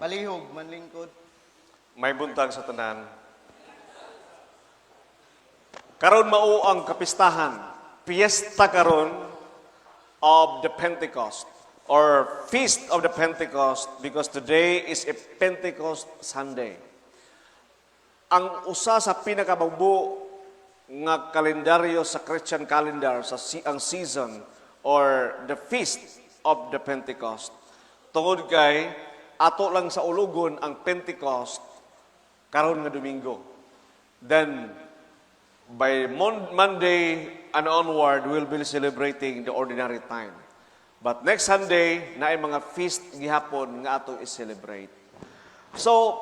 Palihog, manlingkod. May buntag sa tanan. Karon mao ang kapistahan, piyesta karon of the Pentecost or Feast of the Pentecost because today is a Pentecost Sunday. Ang usa sa pinakabago nga kalendaryo sa Christian calendar sa ang season or the Feast of the Pentecost. Tungod kay ato lang sa ulugon ang Pentecost karon nga Domingo. Then by Monday and onward, we'll be celebrating the ordinary time. But next Sunday, na ay mga feast gihapon nga ato i-celebrate. So,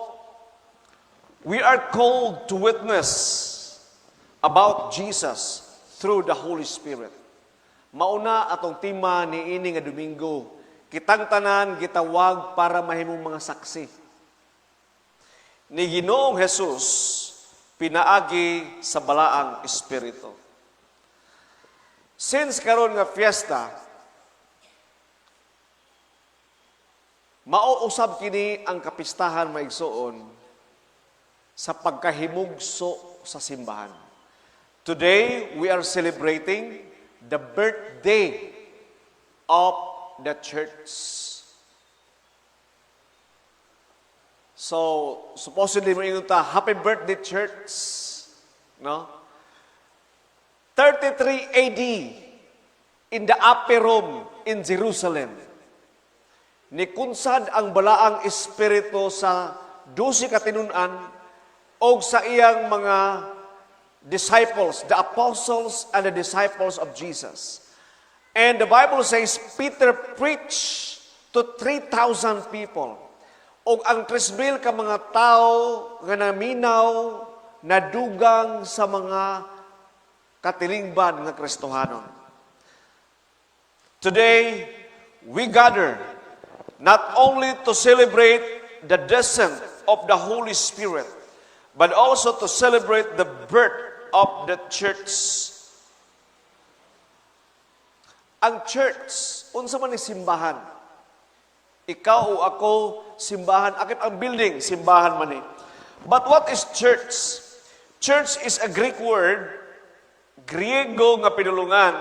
we are called to witness about Jesus through the Holy Spirit. Mauna atong tema ni ini nga Domingo, kitang tanan gitawag para mahimong mga saksi. Ni Ginoong Jesus, pinaagi sa balaang espiritu. Since karon nga fiesta, mauusab kini ang kapistahan maigsoon sa pagkahimugso sa simbahan. Today, we are celebrating the birthday of the church. So, supposedly mo ingon ta, happy birthday church. No? 33 AD, in the upper room in Jerusalem, nikunsad ang balaang espiritu sa 12 katinunan o sa iyang mga disciples, the apostles and the disciples of Jesus. And the Bible says, Peter preached to 3,000 people. O ang 3,000 ka mga tao nga naminaw, nadugang sa mga katilingban nga Kristohanon. Today, we gather not only to celebrate the descent of the Holy Spirit, but also to celebrate the birth of the church. Ang church, unsa man ni simbahan? Ikaw o ako, simbahan. Akit ang building, simbahan man eh. But what is church? Church is a Greek word, Griego nga pinulungan,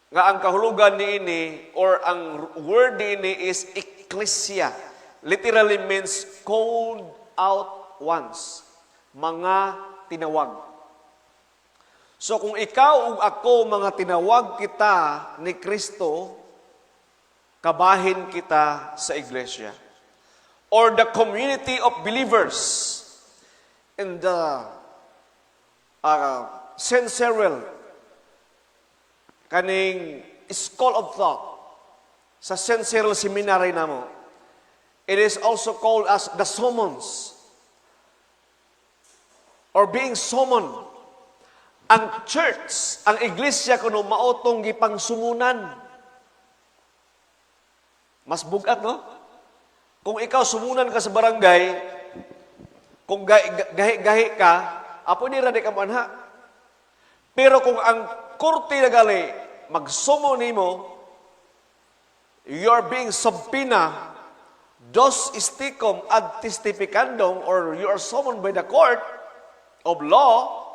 nga ang kahulugan niini, or ang word niini is ecclesia. Literally means called out ones. Mga tinawag. So kung ikaw o ako, mga tinawag kita ni Kristo, kabahin kita sa iglesia. Or the community of believers in the sensorial kaning school of thought sa sensorial seminary namo. It is also called as the summons or being summoned. Ang church, ang iglesia kuno maotong gipangsumunan. Mas bugat, no? Kung ikaw sumunan ka sa barangay, kung gahi-gahi ka, apo ni radi ka manha. Pero kung ang korte na gali, magsumo nimo, you are being subpoena, dos istikom ad testificandum, or you are summoned by the court of law,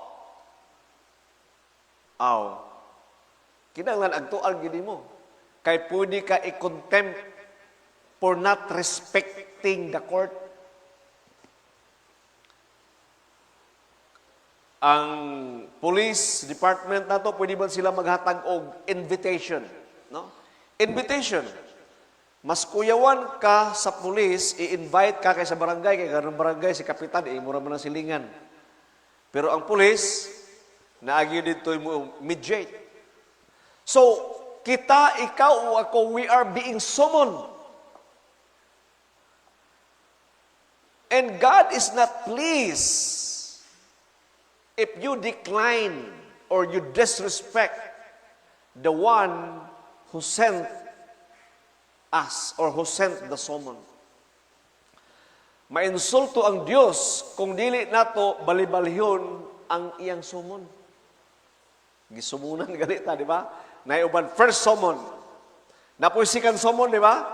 kinahanglan agtual gid mo. Kay pwede ka i-contempt for not respecting the court. Ang police department nato pwede ba sila maghatag og invitation, no? Invitation. Mas kuyawan ka sa police, i-invite ka kay sa barangay, kay ganung barangay si kapitan, mura man ang silingan. Pero ang police naagi dito mo mediate. So, kita, ikaw o ako, we are being summoned. And God is not pleased if you decline or you disrespect the one who sent us or who sent the summon. Mainsulto ang Diyos kung dili nato balibalhyon ang iyang summon. Gisumunan ganita, di ba? Naiuban first summon. Napoy second summon, di ba?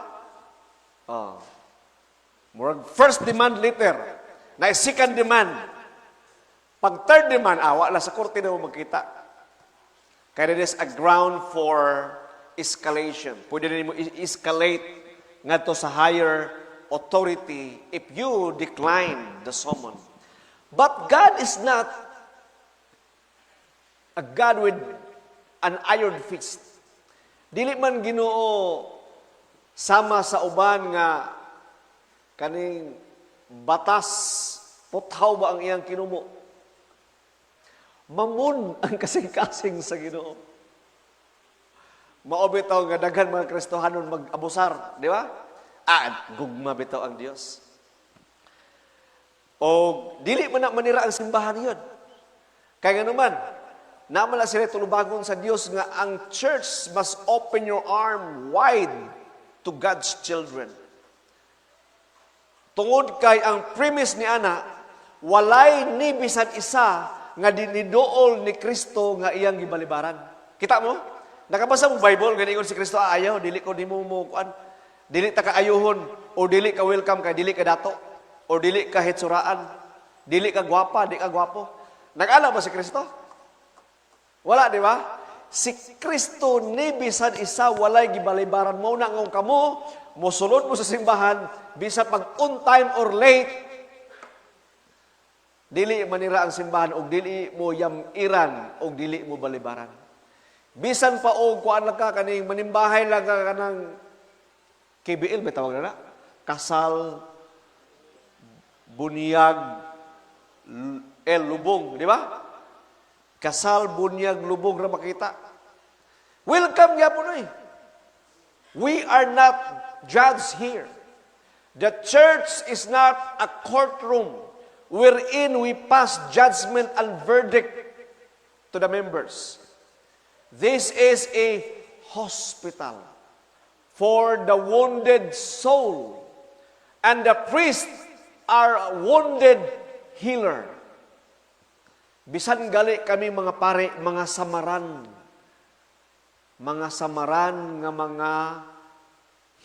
Murag first demand later. Na second demand. Pag third demand, wala sa korte na mo magkita. Kaya it is a ground for escalation. Pwede rin mo escalate ngadto sa higher authority if you decline the summon. But God is not a God with an iron fist. Dili man Ginoo sama sa uban nga kaning batas puthaw ba ang iyang kinumo. Mamun ang kasing-kasing sa Ginoo. Mao bitaw nga daghan mga Kristohanon mag-abusar, di ba? Gugma bitaw ang Dios. O dili man na manira ang simbahan yun. Kaya nga naman, naman sila tulubagon sa Dios nga ang church must open your arm wide to God's children. Tungod kay ang premise ni ana, walay ni bisan isa nga dinidool ni Kristo nga iyang gibalibaran. Kita mo? Nakabasa mo Bible nga ingon si Kristo ayaw dili ko nimo mo kuan. Dili ta kaayuhon o dili ka welcome kay dili ka dato o dili ka hitsuraan, dili ka gwapa, di ka gwapo. Nag-ala ba si Kristo? Wala, di ba? Si Kristo ni bisan isa walay gibalibaran mo na ngong kamo, mosulod mo sa simbahan, bisan pag on time or late, dili manira ang simbahan og dili mo yamiran og dili mo balibaran. Bisan pa og kuan lang ka kaning manimbahay lang ka kanang KBL may tawag na kasal bunyag lubong, di ba? Kasal bunyag lubong ra makita. Welcome gyapon oy. We are not judged here. The church is not a courtroom wherein we pass judgment and verdict to the members. This is a hospital for the wounded soul, and the priests are a wounded healer. Bisan gali kami mga pare, mga samaran nga mga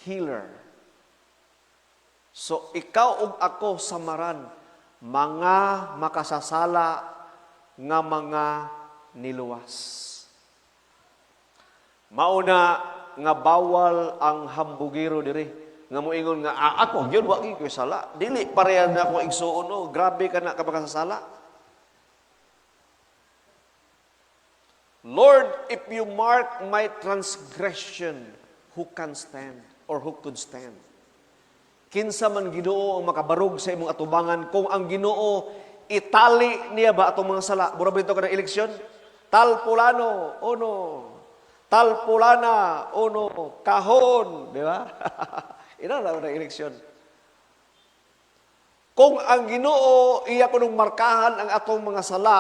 healer. So ikaw ug ako samaran, mga makasasala nga mga niluwas. Mauna nga bawal ang hambugiro diri. Nga moingon nga ako gyud wa gyud ko sala. Dili pareha na ako igsuon o grabe ka na ka makasasala. Lord, if you mark my transgression, who can stand or who could stand? Kinsa man Ginoo ang makabarog sa imong atubangan kung ang Ginoo itali niya ba atong mga sala? Mura ba ito ka ng eleksyon? Talpulano, uno. Talpulana, uno. Kahon, di ba? Ina na ng eleksyon. Kung ang Ginoo iya kunong markahan ang atong mga sala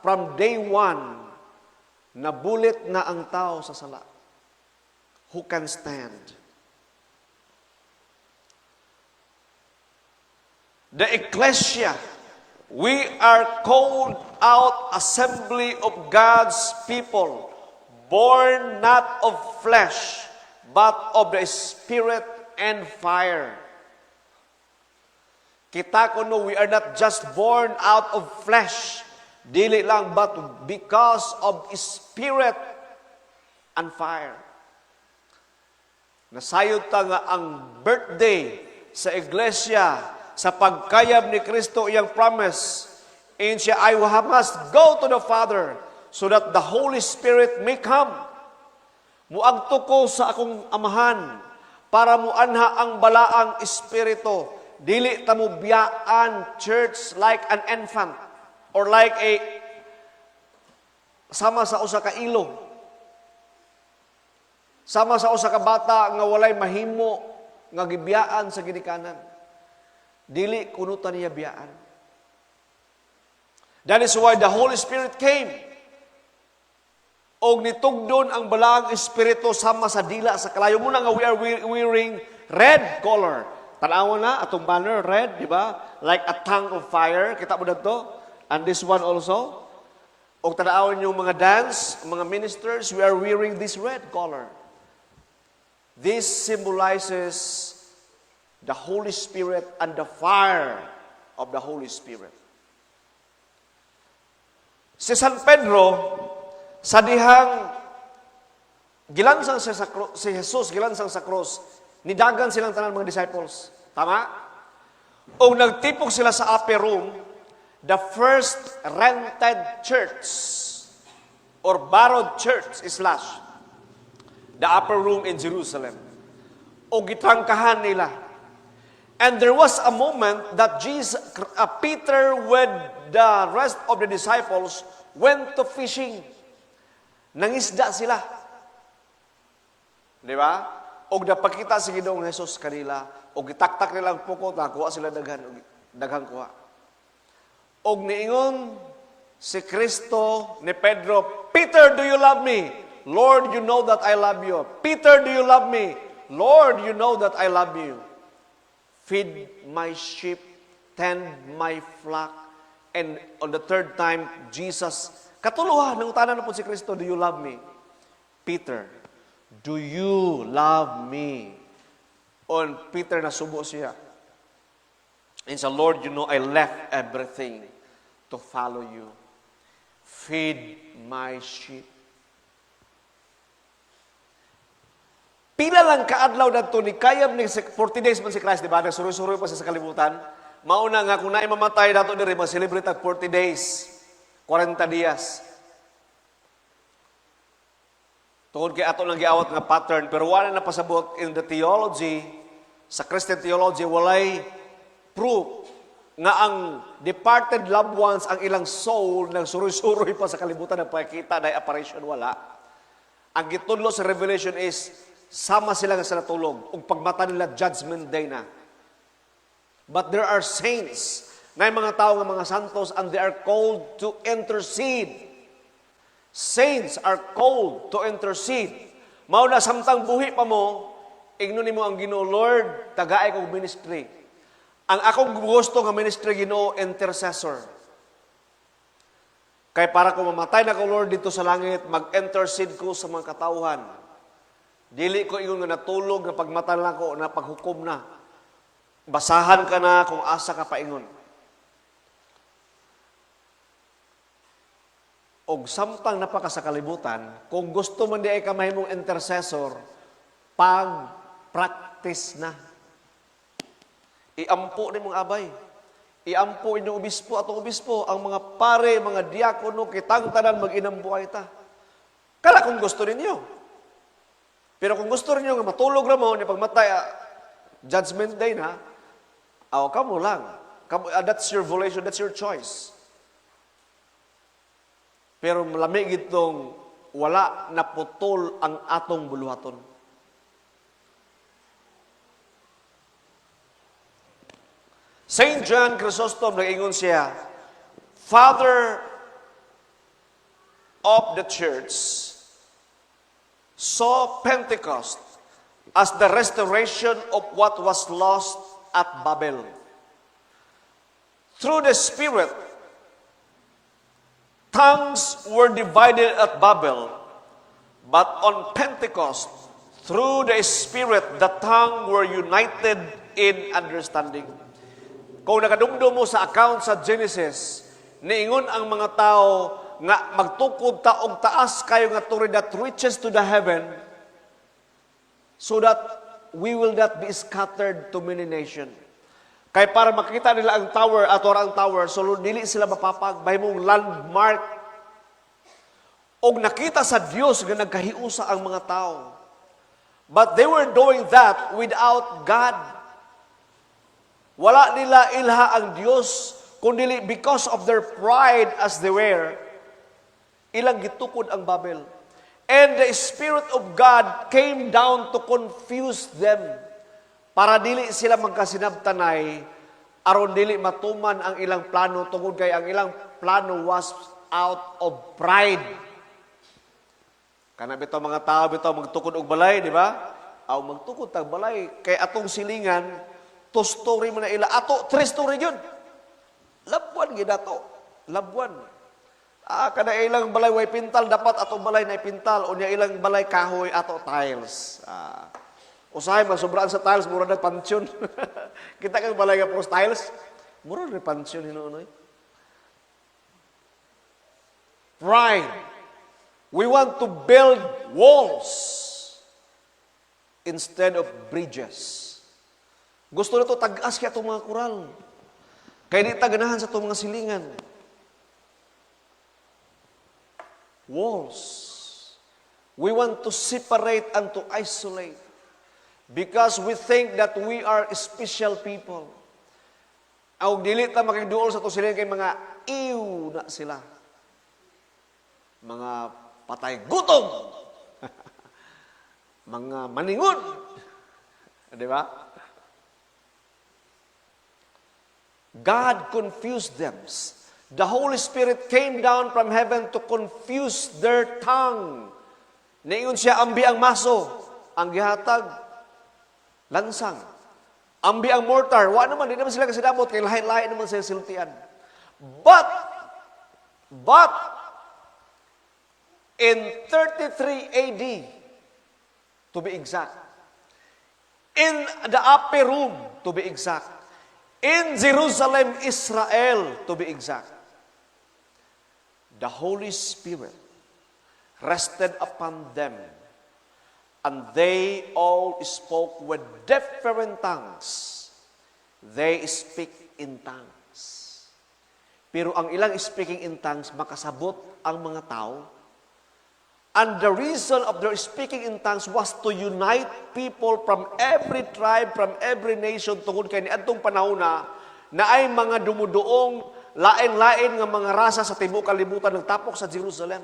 from day one, nabulit na ang tao sa sala. Who can stand? The ecclesia, we are called out assembly of God's people, born not of flesh, but of the Spirit and fire. Kita ko no, we are not just born out of flesh, dili lang, but because of Spirit and fire. Nasayod ta nga ang birthday sa iglesia, sa pagkayab ni Kristo iyang promise, in siya, I must go to the Father so that the Holy Spirit may come. Muagto ko sa akong amahan para muanha ang balaang espiritu. Dili ta mo biyaan church like an infant or like a sama sa usa ka ilog. Sama sa usa ka bata nga walay mahimo nga gibiyaan sa ginikanan. Dili kunutan niya biyaan. That is why the Holy Spirit came. Og nitugdon ang balaang espiritu sama sa dila sa kalayo mo na nga we are wearing red color. Tanawon na atong banner red, di ba? Like a tongue of fire. Kita mo dito? And this one also. Og tanawon yung mga dance, mga ministers, we are wearing this red color. This symbolizes the Holy Spirit and the fire of the Holy Spirit. Si San Pedro, sa dihang gilansang siya si Jesus gilansang sa cross, nidagan silang tanan mga disciples. Tama? O nagtipok sila sa upper room, the first rented church or borrowed church slash the upper room in Jerusalem. O gitrangkahan nila. And there was a moment that Peter with the rest of the disciples went to fishing. Nangisda sila. Di ba? O napakita si Ginoong Jesus kanila, o gitaktak nila ang pukot, nakuha sila daghang kuha. O niingon si Kristo ni Pedro, Peter, do you love me? Lord, you know that I love you. Peter, do you love me? Lord, you know that I love you. Feed my sheep, tend my flock. And on the third time, Jesus, katuluhan, nangutanan na po si Kristo, do you love me? Peter, do you love me? On Peter, nasubo siya. And sa Lord, you know, I left everything to follow you. Feed my sheep. Pila lang kaadlaw na ito, ni kayab ni 40 days man si Christ, di ba? Nagsuroy-suroy pa siya sa kalibutan. Mauna nga, kung naay mamatay dato diri, mag-celebrate ang 40 days, 40 dias. Tungod kay ato lang giawat nga pattern, pero wala na pasabot in the theology, sa Christian theology, walay proof nga ang departed loved ones, ang ilang soul, nagsuroy-suroy pa sa kalibutan, nagpakita na apparition, wala. Ang gitudlo sa Revelation is, sama sila nga sa natulog. Ug pagmata nila, judgment day na. But there are saints, na mga tao nga mga santos, and they are called to intercede. Saints are called to intercede. Mao na samtang buhi pa mo, ignon mo ang Ginoo, Lord, tagaay kong ministry. Ang akong gusto nga ministry, Ginoo, intercessor. Kay para kung mamatay na ko, Lord, dito sa langit, mag-intercede ko sa mga katauhan. Dili ko ingon nga natulog, na pagmata lang ko, na paghukom na. Basahan ka na kung asa ka paingon. Og samtang napaka sa kalibutan, kung gusto man di ay ka mahimong intercessor, pag-practice na. Iampo ni mong abay. Iampo inyong obispo atong obispo, ang mga pare, mga diakono, kitang tanan mag-inambuhay ta. Kala kung gusto ninyo. Pero kung gusto niyo nga matulog ra mo ni pagmatay, judgment day na, kamo lang. That's your volition, that's your choice. Pero malamig itong wala naputol ang atong buluhaton. Saint John Chrysostom, nag-ingon siya, Father of the Church, saw Pentecost as the restoration of what was lost at Babel. Through the Spirit, tongues were divided at Babel, but on Pentecost, through the Spirit, the tongue were united in understanding. Kung nakadumdum mo sa account sa Genesis, niingon ang mga tao nga magtukod ta og taas kayo nga turi that reaches to the heaven, so that we will not be scattered to many nations. Kay para makita nila ang tower, ato ang tower, so dili sila mapapag, bahimong landmark. Og nakita sa Dios nga nagkahiusa ang mga tao. But they were doing that without God. Wala nila ilha ang Dios, kundi because of their pride as they were, ilang gitukod ang Babel. And the Spirit of God came down to confuse them, para dili sila magkasinabtanay, aron dili matuman ang ilang plano, tungod kay ang ilang plano was out of pride. Kana bitaw mga tao bitaw magtukod og balay, di ba? Aw magtukod tag balay kay atong silingan, 2 story man na ila, ato 3 story yun. Labuan gid ato. Labuan. Kada ilang balay way pintal, dapat atong balay na pintal, unya ilang balay kahoy ato tiles. Usahay, masubraan sa tiles, mura na pansyon. Kita kang balay nga po tiles, mura na pansyon, hinuunoy. Pride. We want to build walls instead of bridges. Gusto na ito tag-as kaya itong mga kural. Kaya di taganahan sa itong mga silingan. Walls. We want to separate and to isolate because we think that we are special people. Ang dili ta makigduol sa itong silingan kay mga iw na sila. Mga patay gutom. Mga maningon. Di ba? God confused them. The Holy Spirit came down from heaven to confuse their tongue. Naingon siya, ambi ang maso, ang gihatag, lansang. Ambi ang mortar, wa naman, di naman sila kasidabot, kay lahi-lahi naman sila siltian. But, in 33 AD, to be exact, in the upper room, to be exact, in Jerusalem, Israel, to be exact, the Holy Spirit rested upon them, and they all spoke with different tongues. They speak in tongues. Pero ang ilang speaking in tongues, makasabot ang mga tao. And the reason of their speaking in tongues was to unite people from every tribe, from every nation, tungkol kay niadtong panahon na ay mga dumuduong, lain-lain nga mga rasa sa tibuok kalibutan nagtapok sa Jerusalem.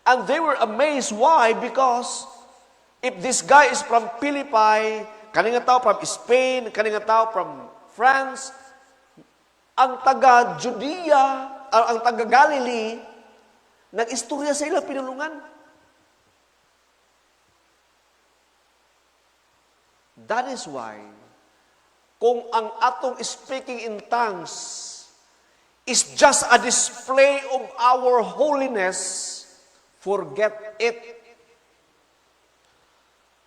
And they were amazed. Why? Because if this guy is from Philippi, kaning tao from Spain, kaning tao from France, ang taga-Judea, ang taga-Galilee, nag-istorya sa ilang pinulungan. That is why, kung ang atong speaking in tongues is just a display of our holiness, forget it.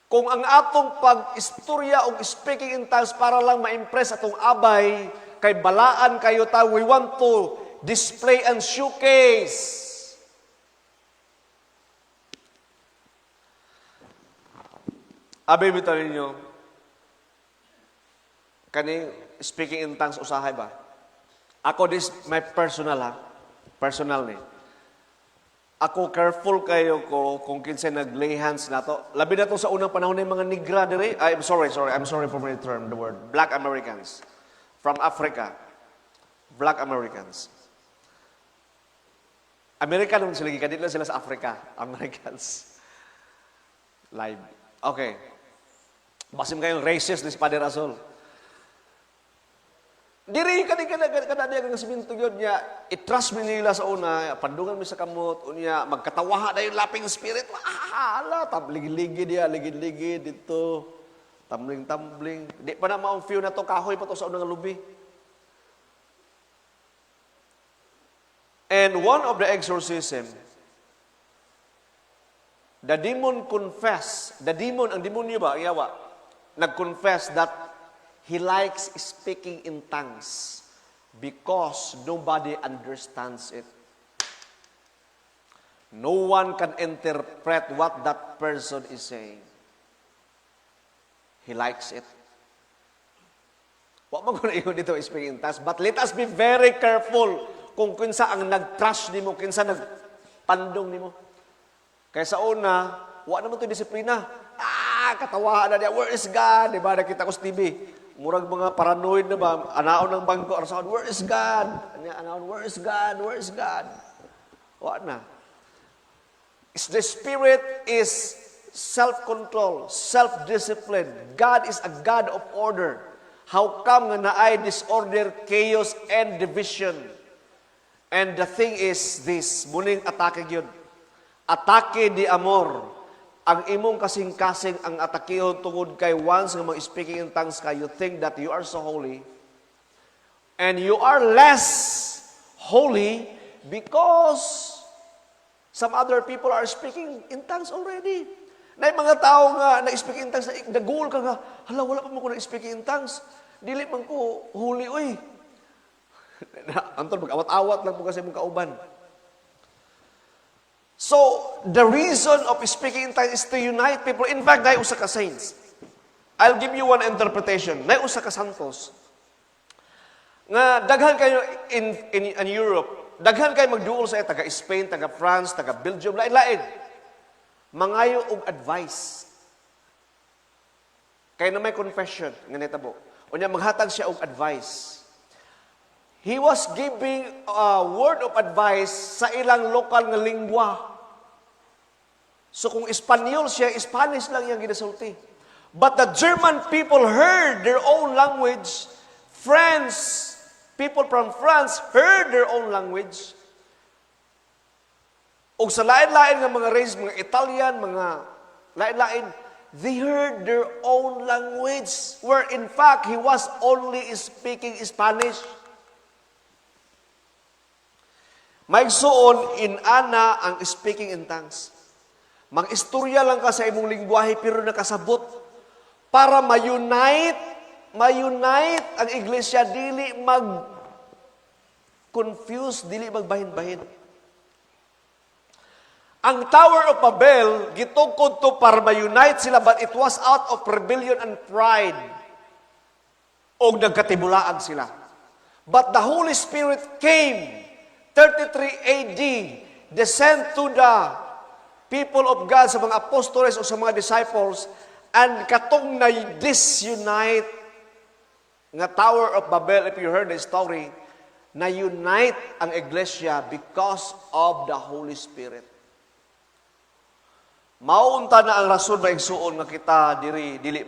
Kung ang atong pag-istorya o speaking in tongues para lang ma-impress atong abay, kay balaan kayo ta, we want to display and showcase. Abay bitaw ninyo, kani speaking in tongues usahay ba? Ako, this my personal personal ni. Ako careful kayo ko kung kinsa naglay hands nato. Labi na to sa unang panahon ng mga nigra dire. I'm sorry for my term, the word. Black Americans from Africa. Black Americans. American naman sila, kadit lang sila sa Africa. Americans. Live. Okay. Basim kayong racist ni si Padre Rasol. Diri kada niya kang siminto yun niya, i-trust mo nila sa una, pandungan mo sa kamot, unya, magkatawaha na yung laping spirit, ala, ligid-ligid niya, ligid-ligid dito, tumbling-tumbling. Di pa na maong feel na to, kahoy pa to sa unang lubi. And one of the exorcism, the demon confess, ang demonyo ba, iyawa, nag-confess that he likes speaking in tongues because nobody understands it. No one can interpret what that person is saying. He likes it. Huwag mag-unayon dito speaking in tongues, but let us be very careful kung kinsa ang nag-trash ni mo, kinsa nagpandong ni mo. Kaya sa una, huwag naman ito disiplina. Katawahan na niya, where is God? Diba, nakita ko sa TV. Murag mga paranoid na ba, anaon ng bangko, arasaon, where is God? Anaon, where is God? Where is God? What na? The Spirit is self-control, self-discipline. God is a God of order. How come nga naay disorder, chaos, and division? And the thing is this, muning atake yun. Atake di amor. Ang imong kasing-kasing ang atakihon tungod kay once nga mag-speaking in tongues ka, you think that you are so holy, and you are less holy because some other people are speaking in tongues already. Na mga tao nga na-speak in tongues, nag-goal ka nga, hala, wala pa mo ko na-speak in tongues. Dili man ko, huli, oy. Anton, mag-awat-awat lang po kasi mong kauban. So, the reason of speaking in tongues is to unite people. In fact, dahil usa ka saints. I'll give you one interpretation. Dahil usa ka santos. Nga, daghan kayo in Europe, daghan kayo magduol sa taga-Spain, taga-France, taga-Belgium, lain-lain. Mangayo og advice. Kaya na may confession, nga netabo. O niya, maghatag siya og advice. He was giving a word of advice sa ilang lokal nga lingwa. So kung Espanyol siya, Spanish lang yung ginasulti. But the German people heard their own language. People from France heard their own language. O sa lain-lain nga mga race, mga Italian, mga lain-lain, they heard their own language, where in fact, he was only speaking Spanish. Maigsuon, inana ang speaking in tongues. Mag-istorya lang ka sa imong lingwahe, pero nakasabot. Para ma-unite ang iglesia, dili mag-confuse, dili magbahin-bahin. Ang Tower of Babel, gitungkod to para ma-unite sila, but it was out of rebellion and pride. O nagkatibulaag sila. But the Holy Spirit came, 33 AD, descend to the people of God, sa mga apostoles o sa mga disciples, and katong na-disunite nga Tower of Babel, if you heard the story, na-unite ang iglesia because of the Holy Spirit. Maunta na ang rason na igsuon nga kita dili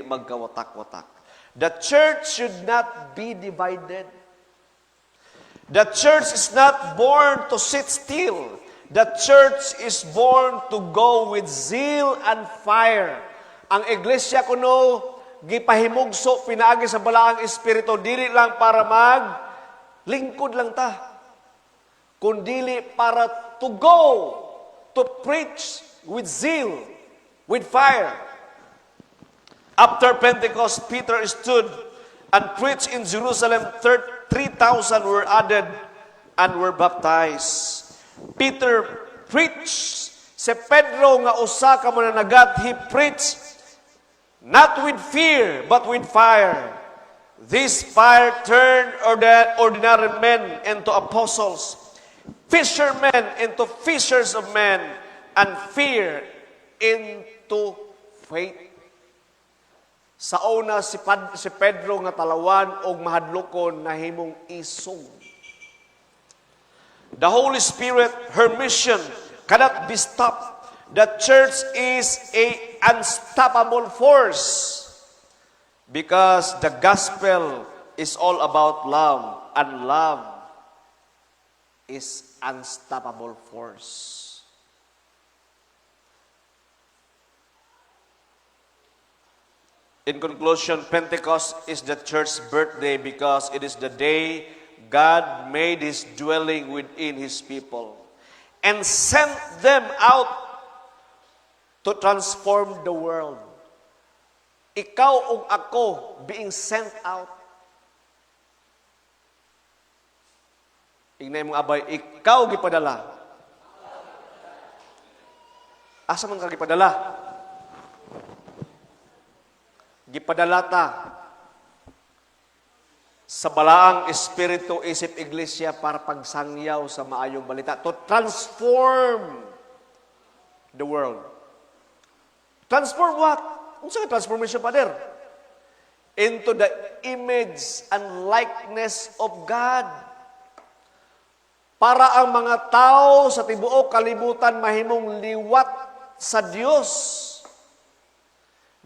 magkawatak-watak. The church should not be divided. The church is not born to sit still. The church is born to go with zeal and fire. Ang iglesia kuno gipahimugso pinaagi sa balaang espiritu, dili lang para lingkod lang ta, kundi para to go, to preach with zeal, with fire. After Pentecost, Peter stood and preached in Jerusalem. 3,000 were added and were baptized. Peter preached. Si Pedro nga usa ka mananagat, he preached not with fear, but with fire. This fire turned ordinary men into apostles, fishermen into fishers of men, and fear into faith. Sa una si Pedro nga talawan og mahadlokon na himong isog. The Holy Spirit, her mission cannot be stopped. The church is an unstoppable force because the gospel is all about love, and love is unstoppable force. In conclusion, Pentecost is the church's birthday because it is the day God made His dwelling within His people and sent them out to transform the world. Ikaw ug ako being sent out. Ignay mong abay, ikaw gipadala. Asa man ka gipadala? Gipadala ta sa balaang espiritu isip iglesia para pagsangyaw sa maayong balita, to transform the world. Transform what? Unsa ka transformation, Father? Into the image and likeness of God. Para ang mga tao sa tibuok kalibutan mahimong liwat sa Dios.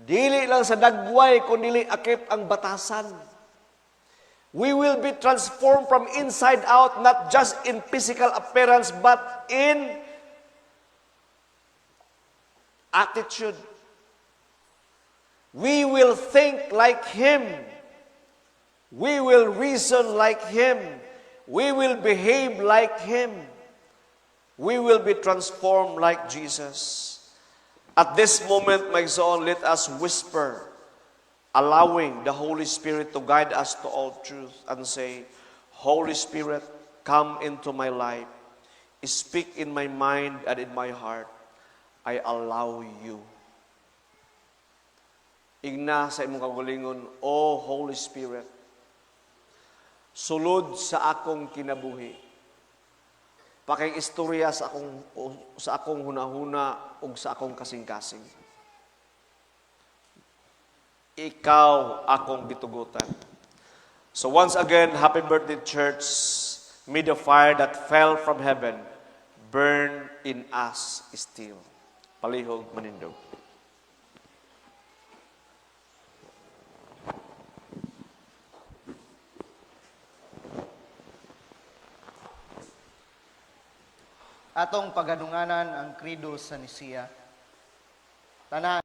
Dili lang sa dagway, kundi akip ang batasan. We will be transformed from inside out, not just in physical appearance, but in attitude. We will think like Him. We will reason like Him. We will behave like Him. We will be transformed like Jesus. At this moment, my son, let us whisper, allowing the Holy Spirit to guide us to all truth and say, Holy Spirit, come into my life. Speak in my mind and in my heart. I allow you. Igna sa imong kagalingon, O Holy Spirit, sulod sa akong kinabuhi. Pakig-istorya sa akong hunahuna ug sa akong kasing-kasing. Ikaw akong bitugutan. So once again, happy birthday, church. May the fire that fell from heaven burn in us still. Palihog manindog. Atong pagadunganan ang Credo sa Nisiya. Tanan